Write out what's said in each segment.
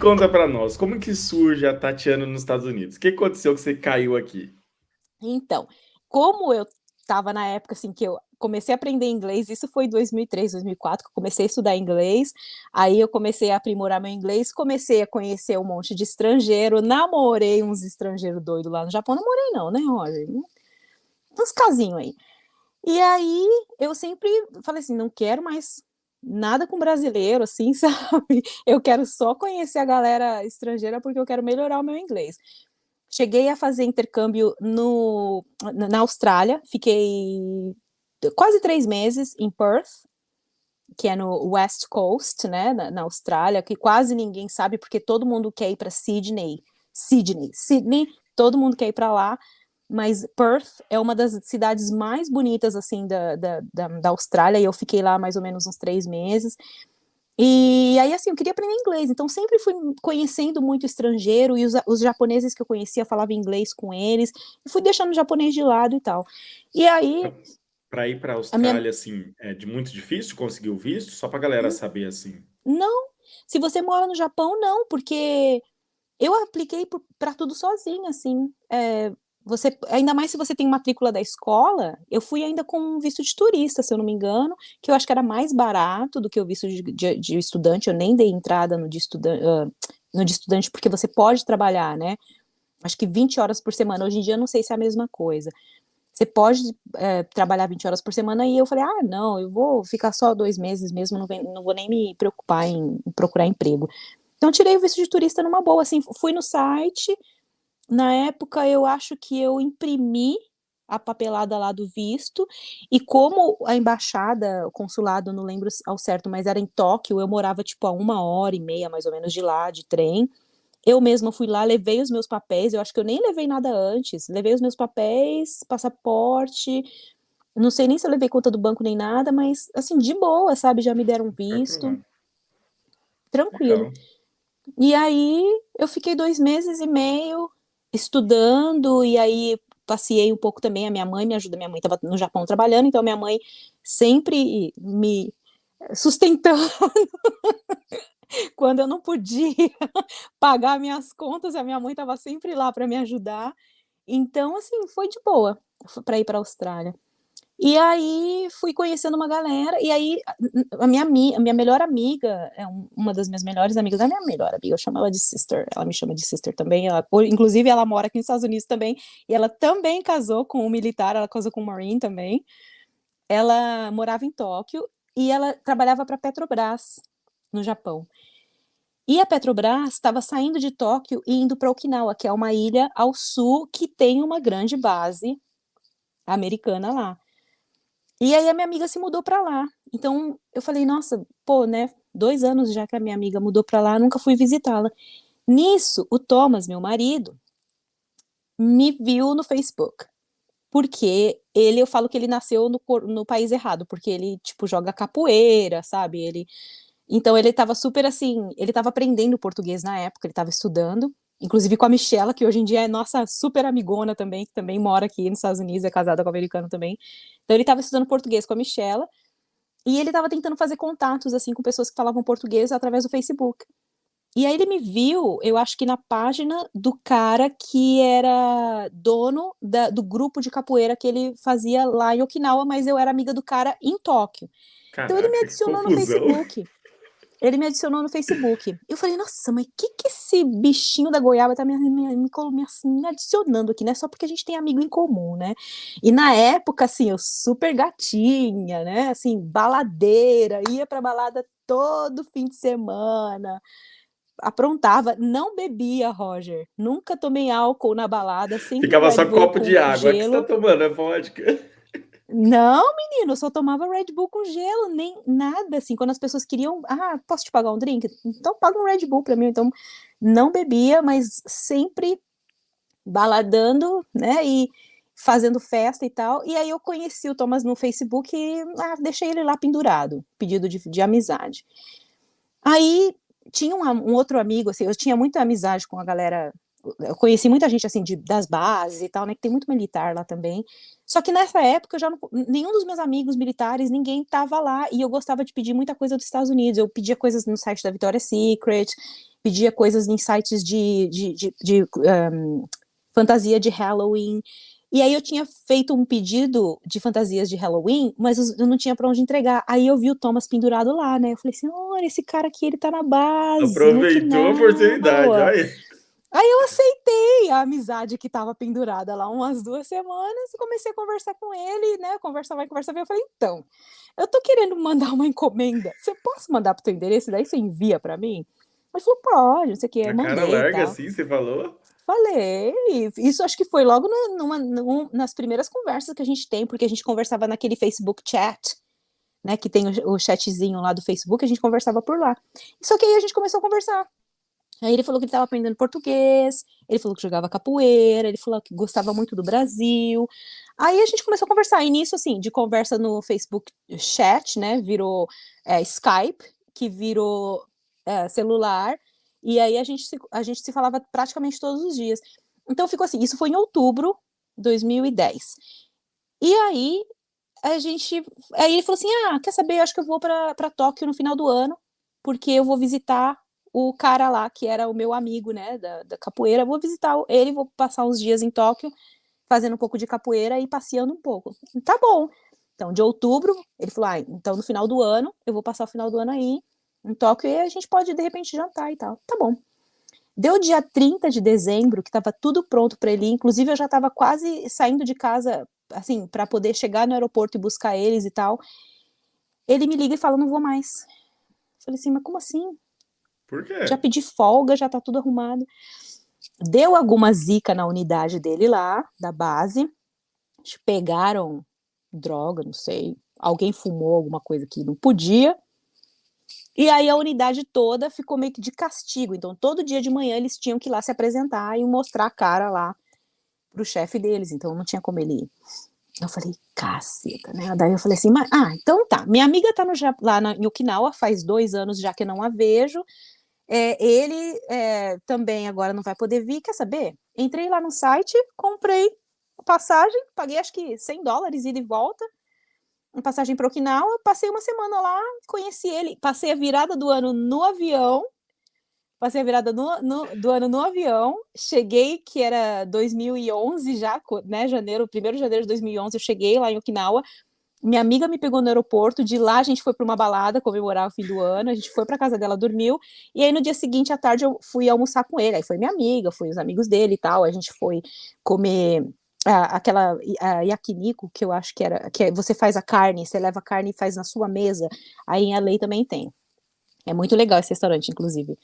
Conta pra nós, como que surge a Tatiana nos Estados Unidos? O que aconteceu que você caiu aqui? Então, como eu estava na época, assim, que eu comecei a aprender inglês, isso foi em 2003, 2004, que eu comecei a estudar inglês, aí eu comecei a aprimorar meu inglês, comecei a conhecer um monte de estrangeiro, namorei uns estrangeiros doidos lá no Japão, namorei não, né, Roger? Uns casinhos aí. E aí eu sempre falei assim, não quero mais nada com brasileiro, assim, sabe? Eu quero só conhecer a galera estrangeira porque eu quero melhorar o meu inglês. Cheguei a fazer intercâmbio na Austrália, fiquei quase 3 meses em Perth, que é no West Coast, né, na Austrália, que quase ninguém sabe, porque todo mundo quer ir para Sydney, todo mundo quer ir para lá, mas Perth é uma das cidades mais bonitas, assim, da Austrália, e eu fiquei lá mais ou menos uns 3 meses, e aí, assim, eu queria aprender inglês, então sempre fui conhecendo muito estrangeiro, e os japoneses que eu conhecia falava inglês com eles, e fui deixando o japonês de lado e tal. E aí, Para ir para a a minha... Austrália, assim, é de muito difícil conseguir o visto? Só para galera saber, assim. Não, se você mora no Japão, não, porque eu apliquei para tudo sozinha, assim. Você, ainda mais se você tem matrícula da escola, eu fui ainda com visto de turista, se eu não me engano, que eu acho que era mais barato do que o visto de estudante. Eu nem dei entrada no de estudante, porque você pode trabalhar, né? Acho que 20 horas por semana. Hoje em dia, eu não sei se é a mesma coisa. Você pode trabalhar 20 horas por semana, e eu falei, ah, não, eu vou ficar só 2 meses mesmo, não vou nem me preocupar em procurar emprego. Então, tirei o visto de turista numa boa, assim, fui no site, na época eu acho que eu imprimi a papelada lá do visto, e como a embaixada, o consulado, não lembro ao certo, mas era em Tóquio, eu morava tipo a 1 hora e meia mais ou menos de lá, de trem, eu mesma fui lá, levei os meus papéis, eu acho que eu nem levei nada antes, levei os meus papéis, passaporte, não sei nem se eu levei conta do banco nem nada, mas assim, de boa, sabe, já me deram Foi visto, aprovado. tranquilo. Legal. E aí eu fiquei 2 meses e meio estudando, e aí passei um pouco também, a minha mãe me ajuda, minha mãe estava no Japão trabalhando, então minha mãe sempre me sustentando quando eu não podia pagar minhas contas, a minha mãe estava sempre lá para me ajudar. Então, assim, foi de boa para ir para a Austrália. E aí fui conhecendo uma galera, e aí a minha melhor amiga, uma das minhas melhores amigas, a minha melhor amiga, eu chamo ela de sister, ela me chama de sister também, inclusive ela mora aqui nos Estados Unidos também, e ela também casou com um militar, ela casou com um Marine também, ela morava em Tóquio, e ela trabalhava para a Petrobras, no Japão. E a Petrobras estava saindo de Tóquio e indo para Okinawa, que é uma ilha ao sul que tem uma grande base americana lá. E aí a minha amiga se mudou pra lá. Então eu falei, nossa, pô, né? 2 anos já que a minha amiga mudou pra lá, nunca fui visitá-la. Nisso, o Thomas, meu marido, me viu no Facebook. Porque eu falo que ele nasceu no país errado, porque ele, tipo, joga capoeira, sabe? Então ele tava super assim, ele tava aprendendo português na época, ele tava estudando, inclusive com a Michela, que hoje em dia é nossa super amigona também, que também mora aqui nos Estados Unidos, é casada com um americano também. Então ele tava estudando português com a Michela, e ele estava tentando fazer contatos, assim, com pessoas que falavam português através do Facebook. E aí ele me viu, eu acho que na página do cara que era dono do grupo de capoeira que ele fazia lá em Okinawa, mas eu era amiga do cara em Tóquio. Então ele me Caraca, que adicionou no confusão. Facebook. Ele me adicionou no Facebook. Eu falei, nossa, mas que esse bichinho da goiaba tá me adicionando aqui, né? Só porque a gente tem amigo em comum, né? E na época, assim, eu super gatinha, né? Assim, baladeira, ia pra balada todo fim de semana, aprontava, não bebia, Roger. Nunca tomei álcool na balada, sempre Ficava Red só Bull copo de com água. O que você tá gelo. tomando? É vodka? Não, menino, eu só tomava Red Bull com gelo, nem nada, assim, quando as pessoas queriam, ah, posso te pagar um drink? Então paga um Red Bull pra mim, então não bebia, mas sempre baladando, né, e fazendo festa e tal, e aí eu conheci o Thomas no Facebook e deixei ele lá pendurado, pedido de amizade. Aí tinha um outro amigo, assim, eu tinha muita amizade com a galera, eu conheci muita gente, assim, das bases e tal, né, que tem muito militar lá também. Só que nessa época, eu já não, nenhum dos meus amigos militares, ninguém tava lá, e eu gostava de pedir muita coisa dos Estados Unidos. Eu pedia coisas no site da Victoria's Secret, pedia coisas em sites de fantasia de Halloween. E aí eu tinha feito um pedido de fantasias de Halloween, mas eu não tinha para onde entregar. Aí eu vi o Thomas pendurado lá, né? Eu falei assim, olha, esse cara aqui, ele tá na base, no Aproveitou a oportunidade, Okinawa. olha. Aí eu aceitei a amizade que tava pendurada lá umas 2 semanas e comecei a conversar com ele, né? Conversa vai, conversa vem. Eu falei, então, eu tô querendo mandar uma encomenda. Você posso mandar pro teu endereço? Daí você envia pra mim? Ele falou, pode, não sei o que. Na Eu cara mandei e larga tal. assim, você falou? Falei, isso acho que foi logo nas primeiras conversas que a gente tem, porque a gente conversava naquele Facebook chat, né, que tem o chatzinho lá do Facebook, a gente conversava por lá. Só que aí a gente começou a conversar. Aí ele falou que ele estava aprendendo português, ele falou que jogava capoeira, ele falou que gostava muito do Brasil. Aí a gente começou a conversar. E nisso, assim, de conversa no Facebook chat, né, virou Skype, que virou celular, e aí a gente se falava praticamente todos os dias. Então ficou assim, isso foi em outubro de 2010. E aí ele falou assim, quer saber, eu acho que eu vou para Tóquio no final do ano, porque eu vou visitar o cara lá, que era o meu amigo, né, da capoeira, vou visitar ele, vou passar uns dias em Tóquio, fazendo um pouco de capoeira e passeando um pouco. Tá bom. Então, de outubro, ele falou, então no final do ano, eu vou passar o final do ano aí, em Tóquio, e a gente pode, de repente, jantar e tal. Tá bom. Deu dia 30 de dezembro, que estava tudo pronto para ele ir, inclusive eu já estava quase saindo de casa, assim, para poder chegar no aeroporto e buscar eles e tal. Ele me liga e fala, não vou mais. Eu falei assim, mas como assim? Por Já quê? pedi folga, já tá tudo arrumado. Deu alguma zica na unidade dele lá, da base. Pegaram droga, não sei. Alguém fumou alguma coisa que não podia. E aí a unidade toda ficou meio que de castigo. Então, todo dia de manhã eles tinham que ir lá se apresentar e mostrar a cara lá pro chefe deles. Então, não tinha como ele ir. Eu falei, caceta, né? Daí eu falei assim, então tá. Minha amiga tá lá em Okinawa faz 2 anos já que eu não a vejo. Ele também agora não vai poder vir, quer saber? Entrei lá no site, comprei passagem, paguei acho que US$ 100 ida e volta, uma passagem para Okinawa, passei uma semana lá, conheci ele, passei a virada do ano no avião, do ano no avião, cheguei, que era 2011 já, né, 1º de janeiro de 2011, eu cheguei lá em Okinawa, minha amiga me pegou no aeroporto, de lá a gente foi para uma balada comemorar o fim do ano, a gente foi para casa dela, dormiu, e aí no dia seguinte à tarde eu fui almoçar com ele, aí foi minha amiga, foi os amigos dele e tal, a gente foi comer aquela yakiniku, que eu acho que era, você faz a carne, você leva a carne e faz na sua mesa, aí em LA também tem. É muito legal esse restaurante, inclusive.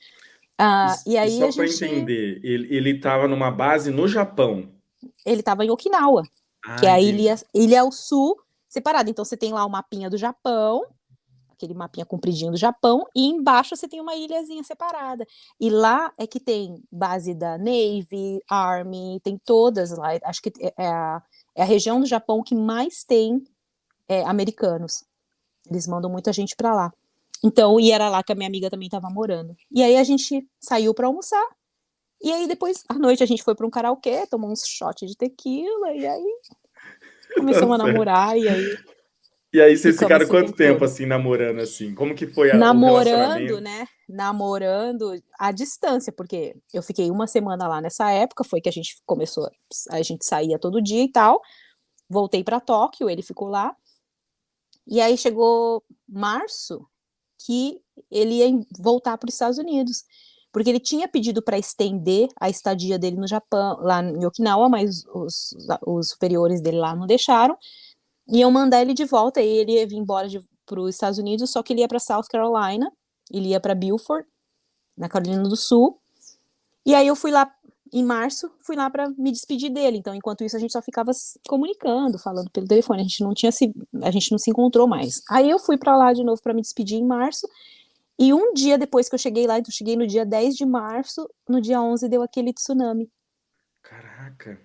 E E aí só a para gente, entender, ele tava numa base no Japão. ele estava em Okinawa, que é Ah, a entendi. ilha ao sul, separada, então você tem lá o mapinha do Japão, aquele mapinha compridinho do Japão, e embaixo você tem uma ilhazinha separada. E lá é que tem base da Navy, Army, tem todas lá. Acho que é a região do Japão que mais tem americanos. Eles mandam muita gente para lá. Então, e era lá que a minha amiga também estava morando. E aí a gente saiu para almoçar. E aí depois, à noite, a gente foi para um karaokê, tomou uns shots de tequila, e aí Tá começamos a certo. namorar, e aí E aí vocês ficamos ficaram esse quanto tempo tempo todo. assim namorando assim? Como que foi o Namorando, relacionamento? né? Namorando à distância, porque eu fiquei uma semana lá nessa época, foi que a gente começou, a gente saía todo dia e tal. Voltei para Tóquio, ele ficou lá. E aí chegou março que ele ia voltar para os Estados Unidos, porque ele tinha pedido para estender a estadia dele no Japão, lá em Okinawa, mas os superiores dele lá não deixaram. Iam mandar ele de volta, e ele ia vir embora para os Estados Unidos, só que ele ia para South Carolina, ele ia para Beaufort, na Carolina do Sul. E aí eu fui lá em março, fui lá para me despedir dele. Então, enquanto isso, a gente só ficava se comunicando, falando pelo telefone. A gente não se encontrou mais. Aí eu fui para lá de novo para me despedir em março. E um dia depois que eu cheguei lá, eu cheguei no dia 10 de março, no dia 11 deu aquele tsunami. Caraca.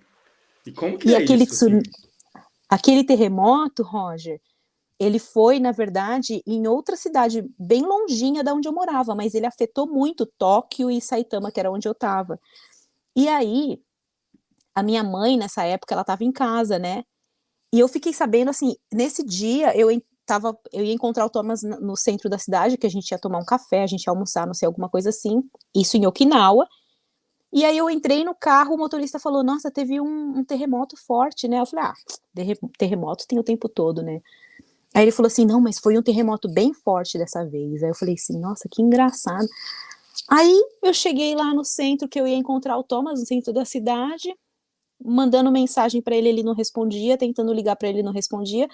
E como que E é isso assim? aquele terremoto, Roger, ele foi, na verdade, em outra cidade, bem longinha da onde eu morava, mas ele afetou muito Tóquio e Saitama, que era onde eu estava. E aí, a minha mãe, nessa época, ela estava em casa, né? E eu fiquei sabendo, assim, nesse dia, eu eu ia encontrar o Thomas no centro da cidade, que a gente ia tomar um café, a gente ia almoçar, não sei, alguma coisa assim, isso em Okinawa. E aí eu entrei no carro, o motorista falou, nossa, teve um terremoto forte, né? Eu falei, terremoto tem o tempo todo, né? Aí ele falou assim, não, mas foi um terremoto bem forte dessa vez. Aí eu falei assim, nossa, que engraçado. Aí eu cheguei lá no centro, que eu ia encontrar o Thomas, no centro da cidade, mandando mensagem para ele, ele não respondia, tentando ligar para ele, não respondia,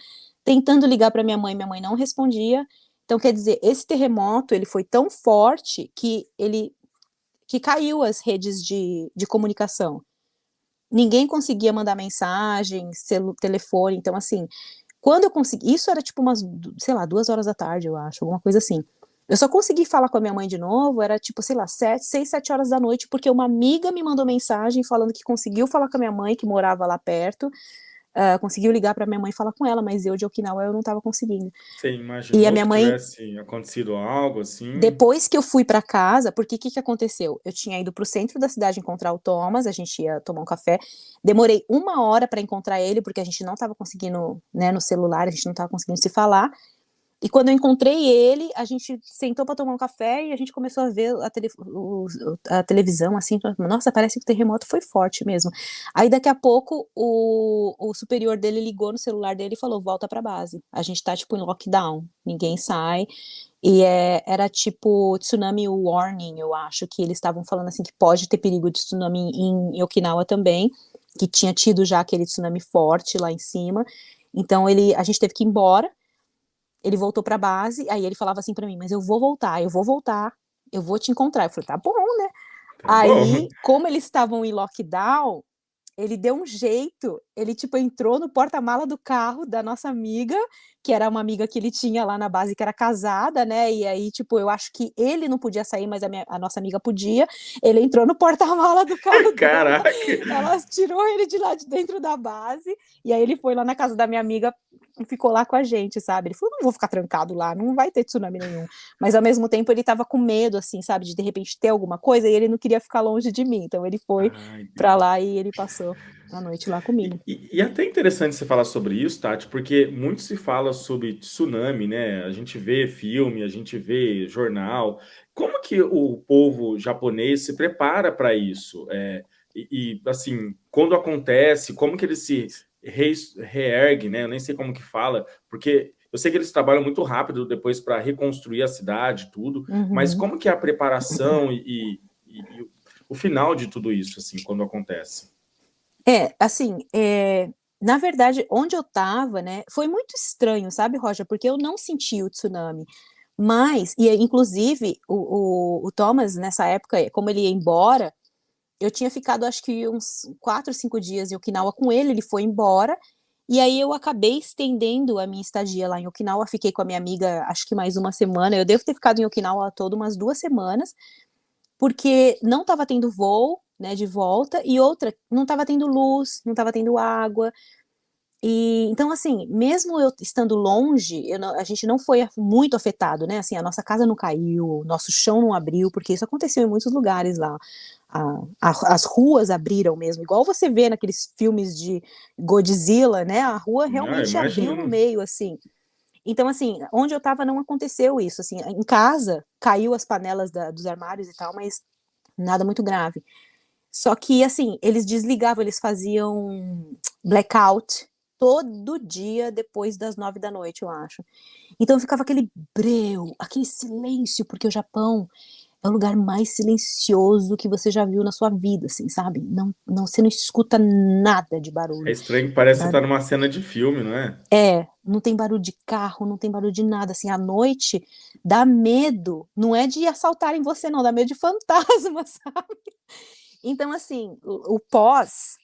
tentando ligar para minha mãe não respondia. Então, quer dizer, esse terremoto, ele foi tão forte que caiu as redes de comunicação. Ninguém conseguia mandar mensagem, telefone, então assim, quando eu consegui, isso era tipo umas, sei lá, 2 horas da tarde, eu acho, alguma coisa assim. Eu só consegui falar com a minha mãe de novo, era tipo, sei lá, 6, 7 horas da noite, porque uma amiga me mandou mensagem falando que conseguiu falar com a minha mãe, que morava lá perto, conseguiu ligar pra minha mãe e falar com ela, mas eu de Okinawa eu não tava conseguindo. Você E a imaginou minha que mãe, tivesse acontecido algo assim? depois que eu fui pra casa, porque o que que aconteceu? Eu tinha ido pro centro da cidade encontrar o Thomas, a gente ia tomar um café, demorei 1 hora pra encontrar ele, porque a gente não tava conseguindo, né, no celular, a gente não tava conseguindo se falar, e quando eu encontrei ele, a gente sentou para tomar um café e a gente começou a ver a televisão, assim, nossa, parece que o terremoto foi forte mesmo. Aí daqui a pouco o superior dele ligou no celular dele e falou, volta pra base, a gente tá tipo em lockdown, ninguém sai, e era tipo tsunami warning, eu acho, que eles estavam falando assim que pode ter perigo de tsunami em Okinawa também, que tinha tido já aquele tsunami forte lá em cima, então a gente teve que ir embora. Ele voltou pra base, aí ele falava assim pra mim, mas eu vou voltar, eu vou te encontrar. Eu falei, tá bom, né? Tá bom. Aí, como eles estavam em lockdown, ele deu um jeito, ele, tipo, entrou no porta-mala do carro da nossa amiga, que era uma amiga que ele tinha lá na base, que era casada, né, e aí, tipo, eu acho que ele não podia sair, mas a nossa amiga podia, ele entrou no porta-mala do carro dela, Caraca! ela tirou ele de lá de dentro da base, e aí ele foi lá na casa da minha amiga e ficou lá com a gente, sabe, ele falou, não vou ficar trancado lá, não vai ter tsunami nenhum, mas ao mesmo tempo ele tava com medo, assim, sabe, de repente ter alguma coisa, e ele não queria ficar longe de mim, então ele foi Ah, pra entendi. lá e ele passou a noite lá comigo. E até interessante você falar sobre isso, Tati, porque muito se fala sobre tsunami, né? A gente vê filme, a gente vê jornal. Como que o povo japonês se prepara para isso? Assim, quando acontece, como que eles se reerguem, né? Eu nem sei como que fala, porque eu sei que eles trabalham muito rápido depois para reconstruir a cidade, tudo, mas Uhum. como que é a preparação e o final de tudo isso, assim, quando acontece? Assim, na verdade, onde eu estava, né, foi muito estranho, sabe, Roger, porque eu não senti o tsunami, mas e aí, inclusive, o Thomas, nessa época, como ele ia embora, eu tinha ficado acho que uns 4, 5 dias em Okinawa com ele, ele foi embora, e aí eu acabei estendendo a minha estadia lá em Okinawa, fiquei com a minha amiga acho que mais uma semana, eu devo ter ficado em Okinawa todo umas 2 semanas, porque não estava tendo voo, né, de volta, e outra, não estava tendo luz, não estava tendo água, e então, assim, mesmo eu estando longe, a gente não foi muito afetado, né? Assim, a nossa casa não caiu, nosso chão não abriu, porque isso aconteceu em muitos lugares lá. As ruas abriram mesmo, igual você vê naqueles filmes de Godzilla, né? A rua Ah, realmente abriu no imagino. meio, assim. Então, assim, onde eu estava não aconteceu isso. Assim, em casa caiu as panelas dos armários e tal, mas nada muito grave. Só que, assim, eles desligavam, eles faziam blackout todo dia depois das 9 da noite, eu acho. Então ficava aquele breu, aquele silêncio, porque o Japão é o lugar mais silencioso que você já viu na sua vida, assim, sabe? Não, não, você não escuta nada de É barulho. estranho que parece que você Tá? tá numa cena de filme, não é? Não tem barulho de carro, não tem barulho de nada, assim, à noite dá medo, não é de assaltarem você não, dá medo de fantasma, sabe? Então, assim, o pós,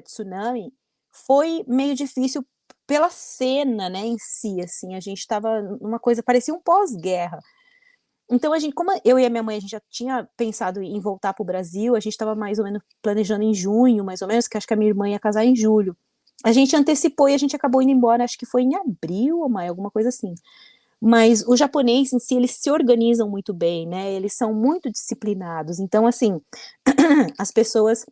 tsunami foi meio difícil pela cena, né, em si, assim, a gente estava numa coisa parecia um pós-guerra. Então a gente como eu e a minha mãe, a gente já tinha pensado em voltar para o Brasil, a gente estava mais ou menos planejando em junho, mais ou menos, que acho que a minha irmã ia casar em julho. A gente antecipou e a gente acabou indo embora, acho que foi em abril ou maio, alguma coisa assim. Mas o japonês em si, eles se organizam muito bem, né, eles são muito disciplinados, então assim, as pessoas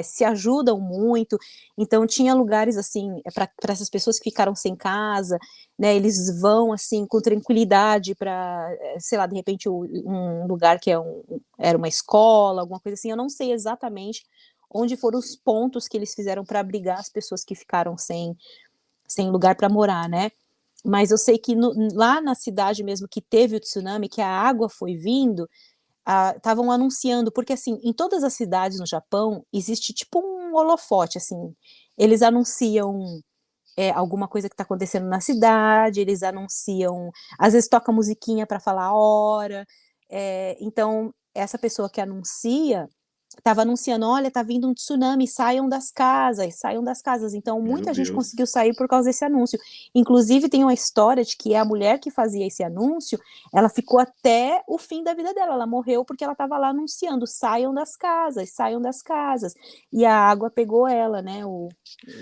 se ajudam muito. Então tinha lugares assim para essas pessoas que ficaram sem casa, né? Eles vão assim com tranquilidade para, sei lá, de repente um lugar que era uma escola, alguma coisa assim. Eu não sei exatamente onde foram os pontos que eles fizeram para abrigar as pessoas que ficaram sem lugar para morar, né? Mas eu sei que lá na cidade mesmo que teve o tsunami, que a água foi vindo, estavam anunciando, porque assim, em todas as cidades no Japão existe tipo um holofote, assim, eles anunciam alguma coisa que está acontecendo na cidade, eles anunciam, às vezes toca musiquinha para falar a hora, então essa pessoa que anuncia estava anunciando, olha, tá vindo um tsunami, saiam das casas. Então, Meu muita gente Deus. conseguiu sair por causa desse anúncio. Inclusive, tem uma história de que a mulher que fazia esse anúncio, ela ficou até o fim da vida dela. Ela morreu porque ela estava lá anunciando, saiam das casas, saiam das casas. E a água pegou ela, né,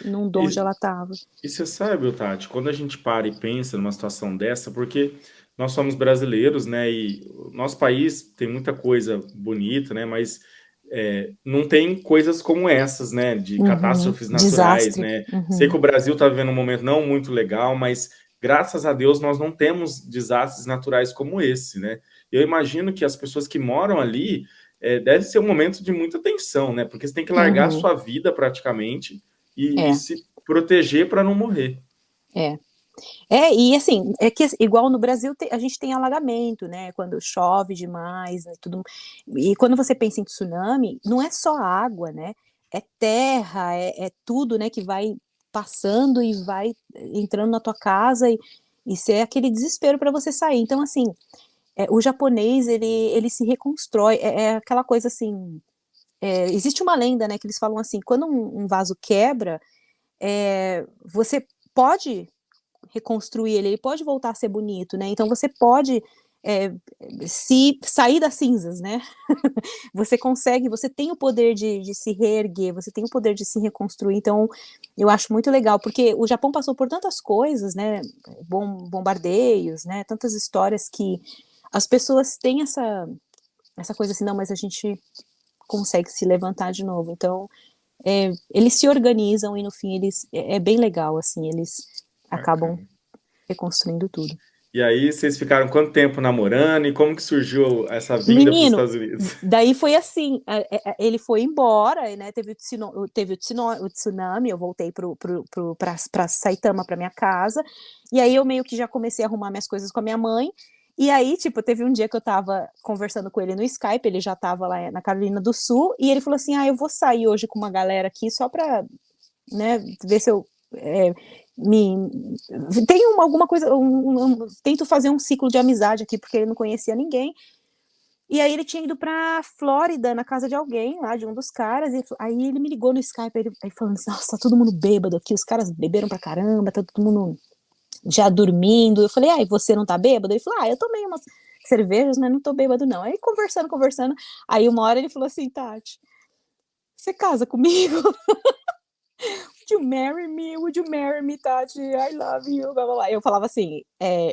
num de onde E, ela estava. e você sabe, Tati, quando a gente para e pensa numa situação dessa, porque nós somos brasileiros, né, e o nosso país tem muita coisa bonita, né, mas não tem coisas como essas, né, de Uhum. catástrofes naturais, Desastre. né. Sei Uhum. que o Brasil está vivendo um momento não muito legal, mas graças a Deus nós não temos desastres naturais como esse, né. Eu imagino que as pessoas que moram ali, deve ser um momento de muita tensão, né, porque você tem que largar a Uhum. sua vida praticamente e É, se proteger para não morrer. é. E assim, é que igual no Brasil a gente tem alagamento, né, quando chove demais, né, tudo. E quando você pensa em tsunami, não é só água, né, é terra, é tudo, né, que vai passando e vai entrando na tua casa e isso é aquele desespero para você sair. Então assim, o japonês ele se reconstrói, é aquela coisa assim, existe uma lenda, né, que eles falam assim, quando um vaso quebra, você pode reconstruir ele pode voltar a ser bonito, né? Então você pode é, se sair das cinzas, né? Você consegue, você tem o poder de se reerguer, você tem o poder de se reconstruir. Então eu acho muito legal, porque o Japão passou por tantas coisas, né? Bombardeios, né? Tantas histórias que as pessoas têm essa coisa assim, não, mas a gente consegue se levantar de novo. Então eles se organizam e no fim eles é bem legal assim, eles acabam Bacana. reconstruindo tudo. E aí vocês ficaram quanto tempo namorando e como que surgiu essa vinda para os Menino, Estados Unidos? daí foi assim, ele foi embora, né, teve o tsunami, eu voltei pra Saitama, pra minha casa, e aí eu meio que já comecei a arrumar minhas coisas com a minha mãe, e aí, tipo, teve um dia que eu estava conversando com ele no Skype, ele já estava lá na Carolina do Sul, e ele falou assim: "Ah, eu vou sair hoje com uma galera aqui só pra, né, ver se eu, me tenho alguma coisa, tento fazer um ciclo de amizade aqui", porque ele não conhecia ninguém. E aí ele tinha ido pra Flórida, na casa de alguém lá, de um dos caras, e aí ele me ligou no Skype, aí falando assim: "Nossa, tá todo mundo bêbado aqui, os caras beberam pra caramba, tá todo mundo já dormindo". Eu falei: "Ah, e você não tá bêbado?" Ele falou: "Ah, eu tomei umas cervejas, mas não tô bêbado não". Aí conversando, conversando, aí uma hora ele falou assim: "Tati, você casa comigo? Would you marry me? Would you marry me, Tati? I love you, blá blá blá". Eu falava assim: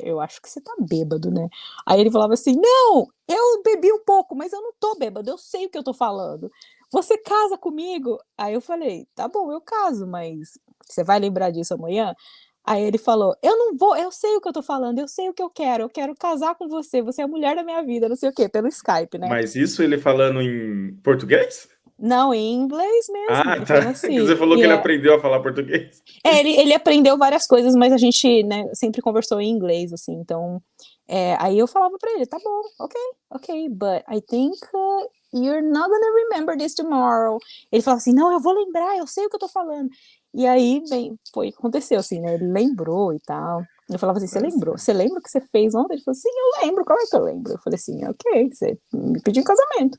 eu acho que você tá bêbado, né". Aí ele falava assim: "Não, eu bebi um pouco, mas eu não tô bêbado, eu sei o que eu tô falando. Você casa comigo?". Aí eu falei: "Tá bom, eu caso, mas você vai lembrar disso amanhã?". Aí ele falou: "Eu não vou, eu sei o que eu tô falando, eu sei o que eu quero casar com você é a mulher da minha vida", não sei o quê, pelo Skype, né. Mas isso ele falando em português? Não, em inglês mesmo, Ah, ele tá. falando Que você assim, falou que ele aprendeu a falar português. ele aprendeu várias coisas, mas a gente, né, sempre conversou em inglês, assim, então, aí eu falava pra ele: "Tá bom, ok, ok, but I think, you're not gonna remember this tomorrow". Ele falava assim: "Não, eu vou lembrar, eu sei o que eu tô falando". E aí, bem, foi o que aconteceu, assim, né, ele lembrou e tal. Eu falava assim: "Você Tá lembrou? certo. Você lembra o que você fez ontem?". Ele falou: "Sim, eu lembro, como é que eu lembro?". Eu falei assim: "Ok, você me pediu em casamento".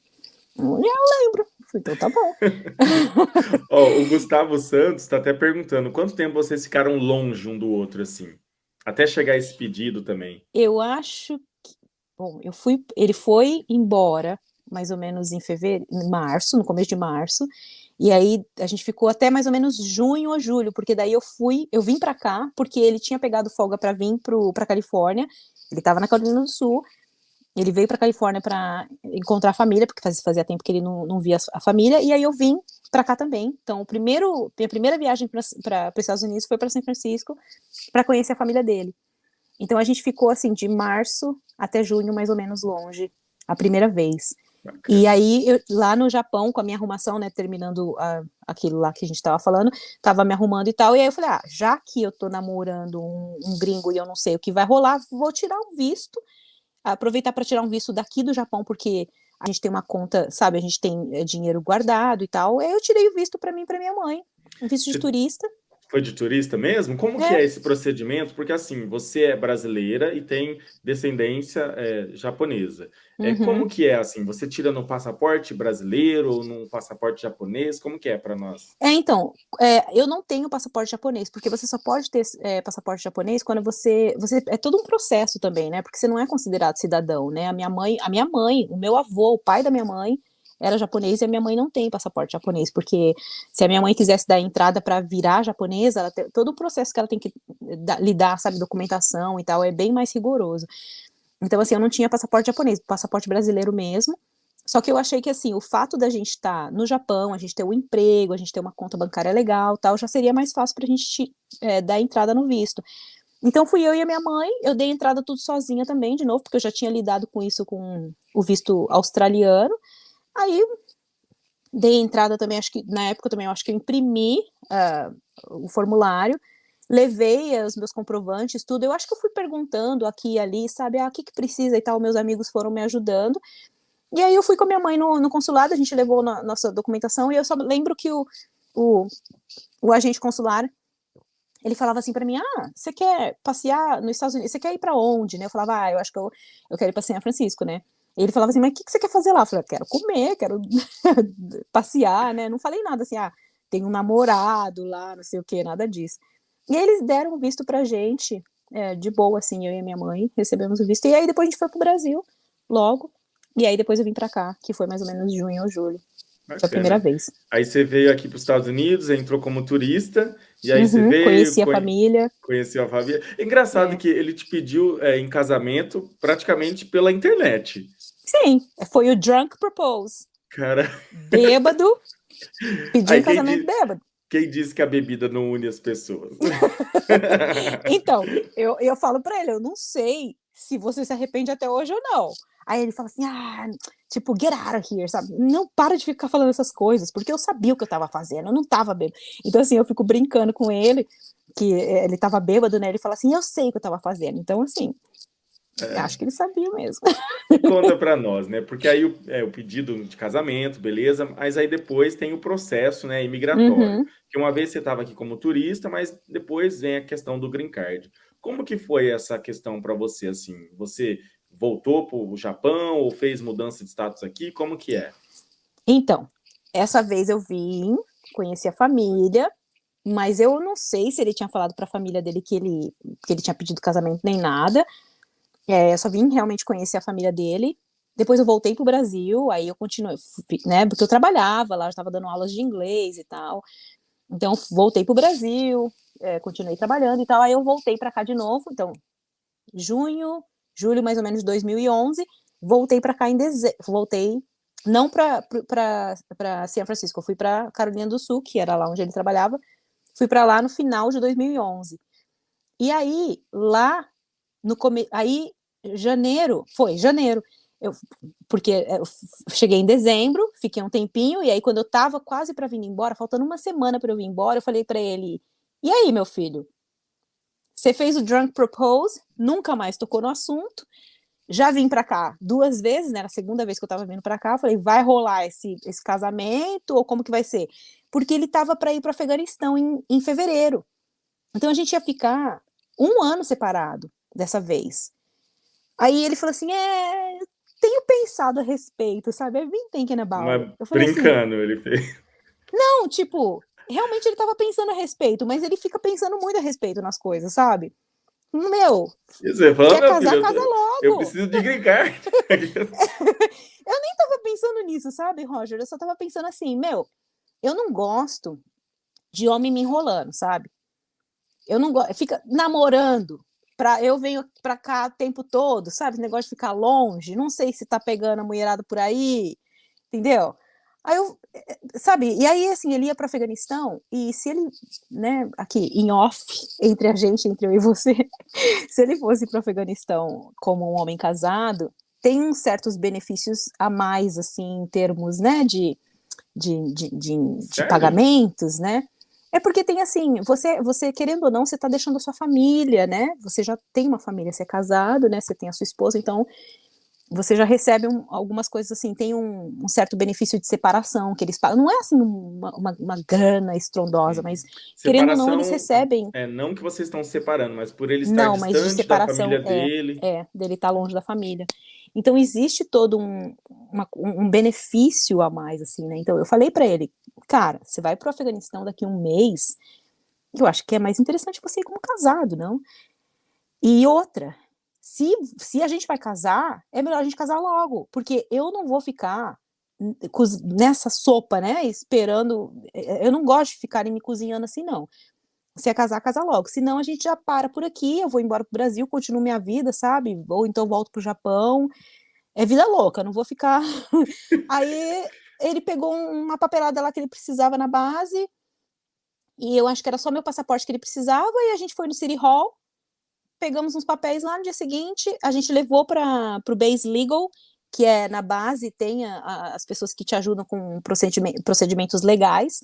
"Eu lembro". Eu falei: "Então tá bom". Ó, o Gustavo Santos está até perguntando quanto tempo vocês ficaram longe um do outro, assim? Até chegar esse pedido também. Eu acho Bom, ele foi embora mais ou menos em março, no começo de março, e aí a gente ficou até mais ou menos junho ou julho, porque daí eu vim pra cá, porque ele tinha pegado folga pra vir para Califórnia, ele estava na Carolina do Sul, Ele veio pra Califórnia pra encontrar a família, porque fazia tempo que ele não via a família, e aí eu vim pra cá também. Então minha primeira viagem para os Estados Unidos foi pra São Francisco, pra conhecer a família dele. Então a gente ficou, assim, de março até junho, mais ou menos, longe, a primeira vez. E Bacana. aí, lá no Japão, com a minha arrumação, né, terminando aquilo lá que a gente tava falando, tava me arrumando e tal, e aí eu falei, já que eu tô namorando um gringo e eu não sei o que vai rolar, vou tirar um visto, aproveitar para tirar um visto daqui do Japão, porque a gente tem uma conta, sabe, a gente tem dinheiro guardado e tal, aí eu tirei o visto para mim e pra minha mãe, um visto de Você turista. foi de turista mesmo? Como que É, é esse procedimento? Porque assim, você é brasileira e tem descendência japonesa. Como uhum. que é assim? Você tira no passaporte brasileiro ou no passaporte japonês? Como que é para nós? Então, eu não tenho passaporte japonês, porque você só pode ter passaporte japonês quando você. É todo um processo também, né? Porque você não é considerado cidadão, né? A minha mãe, o meu avô, o pai da minha mãe, era japonês e a minha mãe não tem passaporte japonês, porque se a minha mãe quisesse dar entrada para virar japonesa, todo o processo que ela tem que lidar, sabe, documentação e tal, é bem mais rigoroso. Então, assim, eu não tinha passaporte japonês, passaporte brasileiro mesmo. Só que eu achei que, assim, o fato da gente estar no Japão, a gente ter um emprego, a gente ter uma conta bancária legal, tal, já seria mais fácil pra gente dar entrada no visto. Então fui eu e a minha mãe, eu dei entrada tudo sozinha também, de novo, porque eu já tinha lidado com isso com o visto australiano. Aí dei entrada também, acho que na época também, eu acho que eu imprimi o formulário, levei os meus comprovantes, tudo. Eu acho que eu fui perguntando aqui e ali, sabe, o que que precisa e tal, meus amigos foram me ajudando. E aí eu fui com a minha mãe no consulado, a gente levou nossa documentação, e eu só lembro que o, o agente consular, ele falava assim para mim, você quer passear nos Estados Unidos? Você quer ir para onde, né? Eu falava, eu acho que eu quero ir para São Francisco, né? E ele falava assim, mas o que você quer fazer lá? Eu falei, quero comer, quero passear, né? Não falei nada assim, tem um namorado lá, não sei o que, nada disso. E aí eles deram um visto pra gente, de boa, assim, eu e a minha mãe recebemos o visto. E aí depois a gente foi pro Brasil, logo. E aí depois eu vim pra cá, que foi mais ou menos junho ou julho. Foi a primeira Bacana. vez. Aí você veio aqui para os Estados Unidos, entrou como turista, e aí você Uhum, veio, conheci a família. conheceu a família. É engraçado É. que ele te pediu em casamento praticamente pela internet. Sim, foi o drunk propose. Cara, Bêbado, pediu em aí casamento bêbado. quem disse que a bebida não une as pessoas? Então, eu falo pra ele, eu não sei se você se arrepende até hoje ou não. Aí ele fala assim, tipo, get out of here, sabe? Não para de ficar falando essas coisas, porque eu sabia o que eu tava fazendo, eu não tava bêbado. Então, assim, eu fico brincando com ele, que ele tava bêbado, né? Ele fala assim, eu sei o que eu tava fazendo. Então, assim, acho que ele sabia mesmo. E conta para nós, né? Porque aí o pedido de casamento, beleza, mas aí depois tem o processo, né, imigratório. Uhum. Que uma vez você estava aqui como turista, mas depois vem a questão do green card. Como que foi essa questão para você, assim? Você voltou para o Japão ou fez mudança de status aqui? Como que é? Então, essa vez eu vim, conheci a família, mas eu não sei se ele tinha falado para a família dele que ele tinha pedido casamento nem nada. Eu só vim realmente conhecer a família dele. Depois eu voltei pro Brasil, aí eu continuei, né? Porque eu trabalhava lá, eu estava dando aulas de inglês e tal. Então voltei pro Brasil, continuei trabalhando e tal. Aí eu voltei para cá de novo. Então, junho, julho mais ou menos de 2011, voltei para cá em dezembro. Voltei não para São Francisco, eu fui para Carolina do Sul, que era lá onde ele trabalhava. Fui para lá no final de 2011. E aí, lá aí janeiro, eu, porque eu cheguei em dezembro, fiquei um tempinho, e aí quando eu tava quase para vir embora, faltando uma semana para eu vir embora, eu falei para ele, e aí, meu filho, você fez o drunk propose, nunca mais tocou no assunto, já vim para cá 2 vezes, né, na segunda vez que eu tava vindo para cá, eu falei, vai rolar esse casamento, ou como que vai ser? Porque ele tava para ir para Afeganistão em fevereiro, então a gente ia ficar 1 ano separado dessa vez. Aí ele falou assim: tenho pensado a respeito, sabe? I've been thinking about it. Mas Eu falei assim: brincando, ele fez. não, tipo, realmente ele tava pensando a respeito, mas ele fica pensando muito a respeito nas coisas, sabe? Meu, E você falou, quer meu casar, filho, casa eu logo. preciso de green card. Eu nem tava pensando nisso, sabe, Roger? Eu só tava pensando assim, eu não gosto de homem me enrolando, sabe? Eu não gosto, fica namorando. eu venho pra cá o tempo todo, sabe? Esse negócio de ficar longe, não sei se tá pegando a mulherada por aí, entendeu? Aí eu, sabe? E aí, assim, ele ia para o Afeganistão, e se ele, né, aqui em off, entre a gente, entre eu e você, se ele fosse para o Afeganistão como um homem casado, tem uns certos benefícios a mais, assim, em termos, né, de Sério? pagamentos, né? É porque tem assim, você querendo ou não, você está deixando a sua família, né? Você já tem uma família, você é casado, né? Você tem a sua esposa, então você já recebe algumas coisas assim, tem um certo benefício de separação que eles pagam. Não é assim uma grana estrondosa, mas querendo ou não, eles Separação, recebem. não que vocês estão se separando, mas por ele estar Não, mas de distante da separação família dele. dele estar longe da família. Então existe todo um benefício a mais, assim, né? Então eu falei para ele, cara, você vai pro Afeganistão daqui a um mês, eu acho que é mais interessante você ir como casado, não? E outra, se a gente vai casar, é melhor a gente casar logo, porque eu não vou ficar nessa sopa, né? Esperando. Eu não gosto de ficarem me cozinhando assim, não. Se é casar, casa logo. Senão a gente já para por aqui, eu vou embora pro Brasil, continuo minha vida, sabe? Ou então volto pro Japão. É vida louca, não vou ficar. Aí ele pegou uma papelada lá que ele precisava na base, e eu acho que era só meu passaporte que ele precisava, e a gente foi no City Hall, pegamos uns papéis lá no dia seguinte, a gente levou para o Base Legal, que é na base, tem as pessoas que te ajudam com procedimentos legais.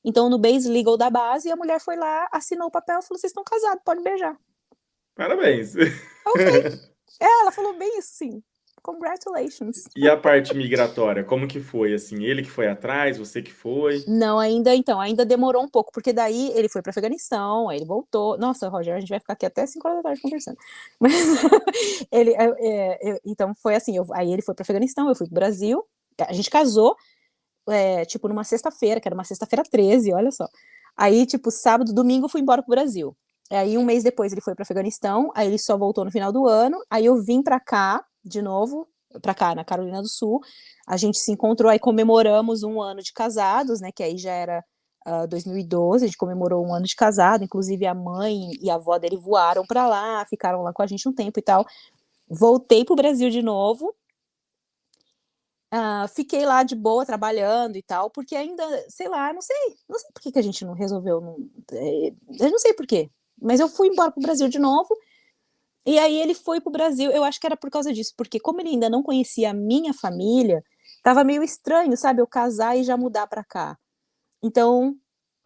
Então, no Base Legal da base, a mulher foi lá, assinou o papel e falou: vocês estão casados, pode beijar. Parabéns. Ok. Ela falou bem isso, sim. Congratulations. E a parte migratória, como que foi, assim? Ele que foi atrás, você que foi? Não, ainda demorou um pouco, porque daí ele foi para Afeganistão, aí ele voltou. Nossa, Roger, a gente vai ficar aqui até 5 horas da tarde conversando. Mas então foi assim, aí ele foi para Afeganistão, eu fui pro Brasil, a gente casou, tipo, numa sexta-feira, que era uma sexta-feira 13, olha só. Aí, tipo, sábado, domingo, eu fui embora pro Brasil. Aí, um mês depois, ele foi para Afeganistão, aí ele só voltou no final do ano, aí eu vim para cá, de novo, para cá, na Carolina do Sul, a gente se encontrou, aí comemoramos um ano de casados, né, que aí já era 2012, a gente comemorou um ano de casado, inclusive a mãe e a avó dele voaram para lá, ficaram lá com a gente um tempo e tal. Voltei pro Brasil de novo, fiquei lá de boa trabalhando e tal, porque ainda, sei lá, não sei por que a gente não resolveu, eu não sei por quê, mas eu fui embora pro Brasil de novo, e aí ele foi pro Brasil, eu acho que era por causa disso, porque como ele ainda não conhecia a minha família, tava meio estranho, sabe, eu casar e já mudar pra cá. Então,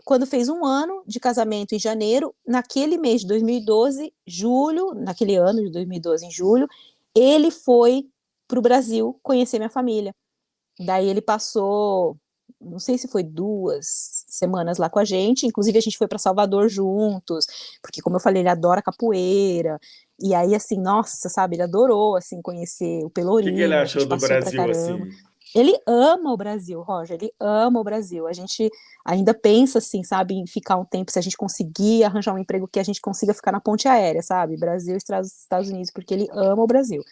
quando fez um ano de casamento em janeiro, naquele mês de 2012, julho, naquele ano de 2012, em julho, ele foi pro Brasil conhecer minha família. Daí ele passou, não sei se foi 2 semanas lá com a gente, inclusive a gente foi para Salvador juntos, porque como eu falei, ele adora capoeira, e aí assim, nossa, sabe, ele adorou, assim, conhecer o O que que ele Pelourinho, a achou gente do passeou pra Brasil, caramba. assim? Ele ama o Brasil, Roger, ele ama o Brasil, a gente ainda pensa assim, sabe, em ficar um tempo, se a gente conseguir arranjar um emprego que a gente consiga ficar na ponte aérea, sabe, Brasil e Estados Unidos, porque ele ama o Brasil.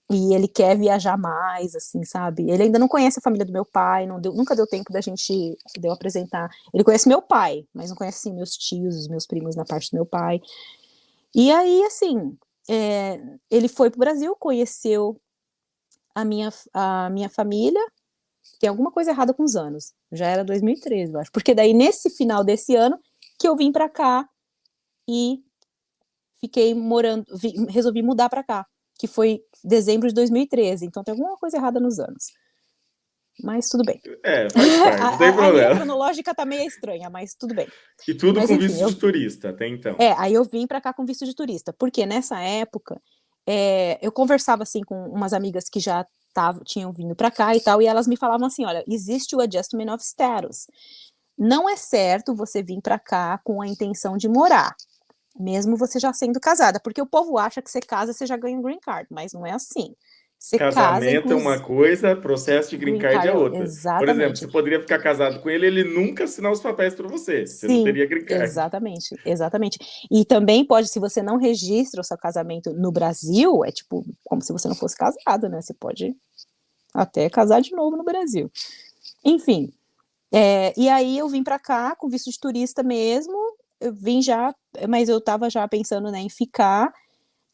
E ele quer viajar mais, assim, sabe? Ele ainda não conhece a família do meu pai, nunca deu tempo da gente de eu apresentar. Ele conhece meu pai, mas não conhece, assim, meus tios, os meus primos na parte do meu pai. E aí, assim, ele foi pro Brasil, conheceu a minha família. Tem alguma coisa errada com os anos. Já era 2013, eu acho. Porque daí, nesse final desse ano, que eu vim pra cá e fiquei morando, resolvi mudar pra cá, que foi dezembro de 2013. Então tem alguma coisa errada nos anos. Mas tudo bem. Faz parte, não tem A linha problema. cronológica tá meio estranha, mas tudo bem. E tudo Mas com enfim, visto de turista, até então. aí eu vim para cá com visto de turista, porque nessa época eu conversava assim com umas amigas que já tinham vindo para cá e tal, e elas me falavam assim: olha, existe o adjustment of status. Não é certo você vir para cá com a intenção de morar, mesmo você já sendo casada, porque o povo acha que você casa, você já ganha um green card, mas não é assim. Você casa, Casamento é uma inclusive. coisa, processo de green Green card card é outra. Por exemplo, exatamente. você poderia ficar casado com ele, ele nunca assinar os papéis para você. Você não Sim, teria green card. exatamente, exatamente. E também pode, se você não registra o seu casamento no Brasil, é tipo como se você não fosse casado, né? Você pode até casar de novo no Brasil. Enfim, e aí eu vim para cá com visto de turista mesmo, eu vim já, mas eu tava já pensando, né, em ficar.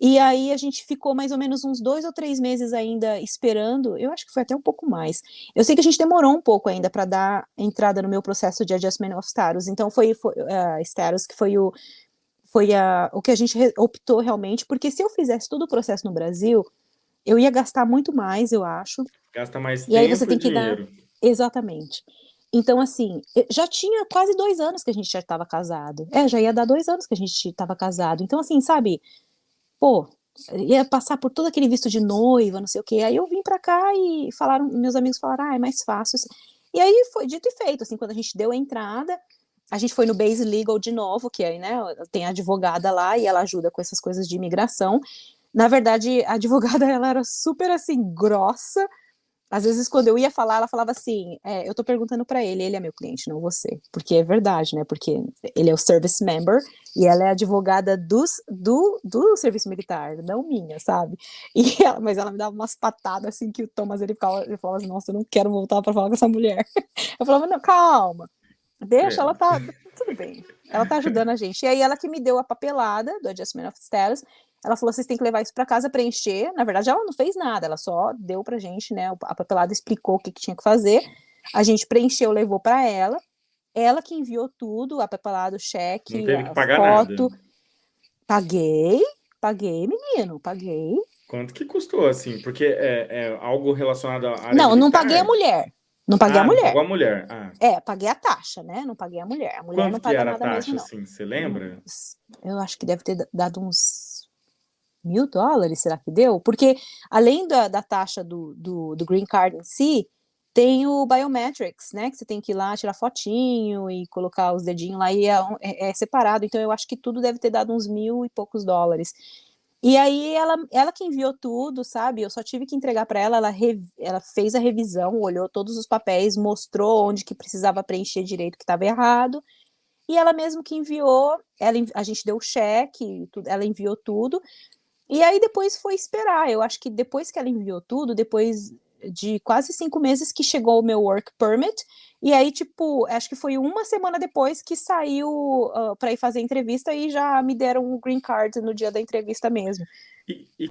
E aí a gente ficou mais ou menos uns 2 ou 3 meses ainda esperando, eu acho que foi até um pouco mais. Eu sei que a gente demorou um pouco ainda para dar entrada no meu processo de adjustment of status, então foi status que o que a gente optou realmente, porque se eu fizesse todo o processo no Brasil, eu ia gastar muito mais, eu acho. Gasta mais E aí você tempo e tem que dar. dinheiro. Exatamente. Então, assim, já tinha quase 2 anos que a gente já estava casado. Já ia dar 2 anos que a gente estava casado. Então, assim, sabe, pô, ia passar por todo aquele visto de noiva, não sei o quê. Aí eu vim pra cá e falaram, meus amigos falaram, é mais fácil. E aí foi dito e feito, assim, quando a gente deu a entrada, a gente foi no Base Legal de novo, que aí, né, tem a advogada lá e ela ajuda com essas coisas de imigração. Na verdade, a advogada, ela era super, assim, grossa. Às vezes, quando eu ia falar, ela falava assim, eu tô perguntando pra ele é meu cliente, não você. Porque é verdade, né? Porque ele é o service member e ela é advogada do serviço militar, não minha, sabe? Mas ela me dava umas patadas, assim, que o Thomas, ele falava assim, nossa, eu não quero voltar pra falar com essa mulher. Eu falava, não, calma, deixa, É. ela tá, tudo bem. Ela tá ajudando a gente. E aí ela que me deu a papelada do Adjustment of Status. Ela falou, vocês têm que levar isso para casa preencher. Na verdade, ela não fez nada, ela só deu pra gente, né? A papelada explicou o que tinha que fazer. A gente preencheu, levou para ela. Ela que enviou tudo, a papelada, o Não cheque, teve que a pagar nada. foto. Paguei, menino, paguei. Quanto que custou, assim? Porque é algo relacionado à área Não, não paguei a militar? mulher. Não paguei a Ah, não pagou mulher. a mulher. Ah, Paguei a taxa, né? Não paguei a mulher. A mulher não quanto que paga era a nada mesmo, taxa, não. assim? Você lembra? Eu acho que deve ter dado uns $1.000, será que deu? Porque além da taxa do Green Card em si, tem o Biometrics, né? Que você tem que ir lá tirar fotinho e colocar os dedinhos lá e é separado. Então eu acho que tudo deve ter dado uns $1.000 e poucos. E aí ela que enviou tudo, sabe? Eu só tive que entregar para ela, ela fez a revisão, olhou todos os papéis, mostrou onde que precisava preencher direito que estava errado. E ela mesmo que enviou, a gente deu o cheque, ela enviou tudo. E aí depois foi esperar. Eu acho que depois que ela enviou tudo, depois de quase 5 meses que chegou o meu work permit, e aí, tipo, acho que foi uma semana depois que saiu para ir fazer a entrevista e já me deram o green card no dia da entrevista mesmo. E